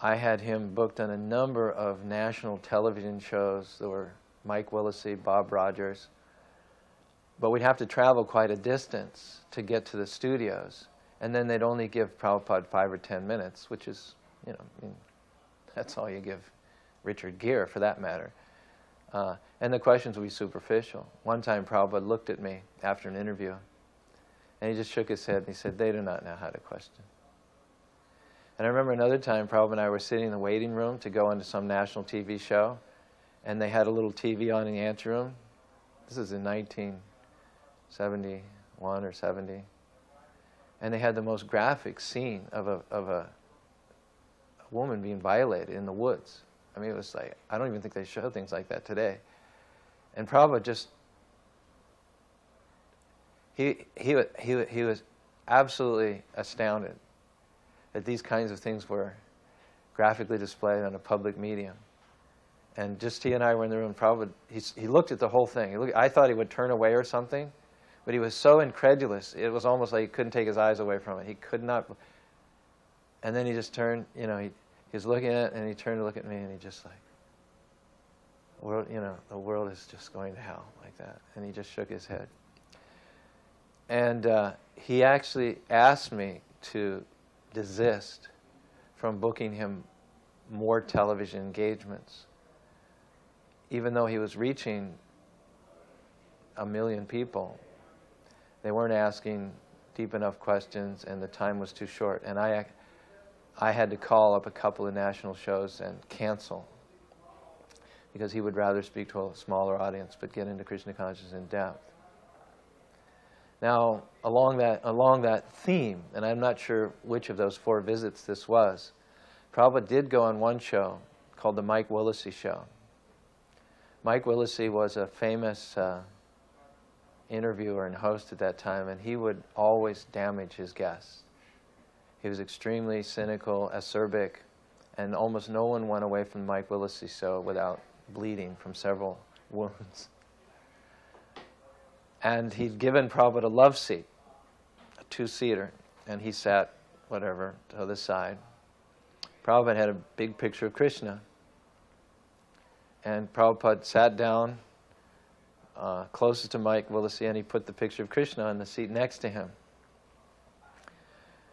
I had him booked on a number of national television shows. There were Mike Willesee, Bob Rogers. But we'd have to travel quite a distance to get to the studios. And then they'd only give Prabhupada 5 or 10 minutes, which is, you know, I mean, that's all you give Richard Gere, for that matter. And the questions would be superficial. One time Prabhupada looked at me after an interview, and he just shook his head and he said, "They do not know how to question." And I remember another time Prabhupada and I were sitting in the waiting room to go into some national TV show, and they had a little TV on in the anteroom. This is in 1971 or 70. And they had the most graphic scene of a woman being violated in the woods. I mean, it was like, I don't even think they show things like that today. And Prabhupada just, he was absolutely astounded that these kinds of things were graphically displayed on a public medium. And just he and I were in the room. Prabhupada, he looked at the whole thing. I thought he would turn away or something, but he was so incredulous. It was almost like he couldn't take his eyes away from it. He could not. And then he just turned, you know, he was looking at it, and he turned to look at me, and he just like, you know, the world is just going to hell like that. And he just shook his head. And he actually asked me to desist from booking him more television engagements, even though he was reaching 1 million people. They weren't asking deep enough questions, and the time was too short. And I had to call up a couple of national shows and cancel, because he would rather speak to a smaller audience but get into Krishna consciousness in depth. Now, along that theme, and I'm not sure which of those 4 visits this was, Prabhupada did go on one show called the Mike Willesee Show. Mike Willesee was a famous interviewer and host at that time, and he would always damage his guests. He was extremely cynical, acerbic, and almost no one went away from the Mike Willesee show without bleeding from several wounds. And he'd given Prabhupada a love seat, a 2-seater, and he sat, whatever, to the side. Prabhupada had a big picture of Krishna, and Prabhupada sat down closest to Mike Willesee, and he put the picture of Krishna on the seat next to him.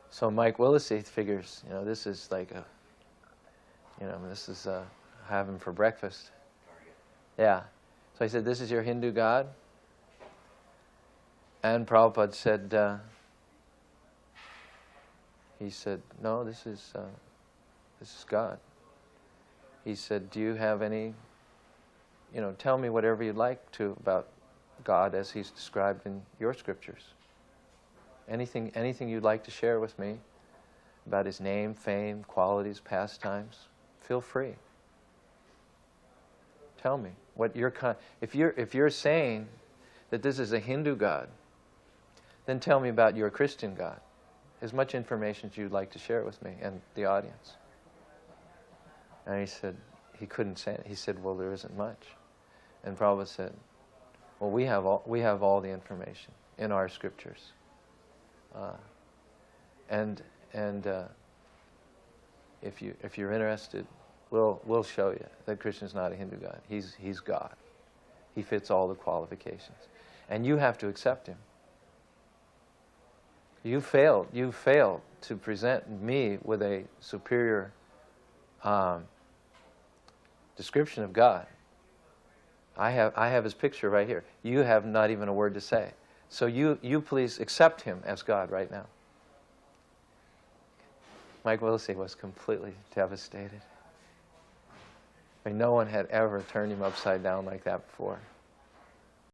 So Mike Willesee figures, you know, this is like a, you know, this is have him for breakfast. Yeah. So I said, "This is your Hindu God?" And Prabhupada said, he said, "No, this is God." He said, "Do you have any, you know, tell me whatever you'd like to about God as he's described in your scriptures. Anything you'd like to share with me about his name, fame, qualities, pastimes, feel free. Tell me what your if you're saying that this is a Hindu God, then tell me about your Christian God. As much information as you'd like to share with me and the audience." And he said he couldn't say it. He said, "Well, there isn't much." And Prabhupada said, "Well, we have all the information in our scriptures, and if you're interested, we'll show you that Krishna's not a Hindu God. He's God. He fits all the qualifications, and you have to accept him. You failed to present me with a superior description of God. I have his picture right here. You have not even a word to say. So you please accept him as God right now." Mike Willesee was completely devastated. I mean, no one had ever turned him upside down like that before.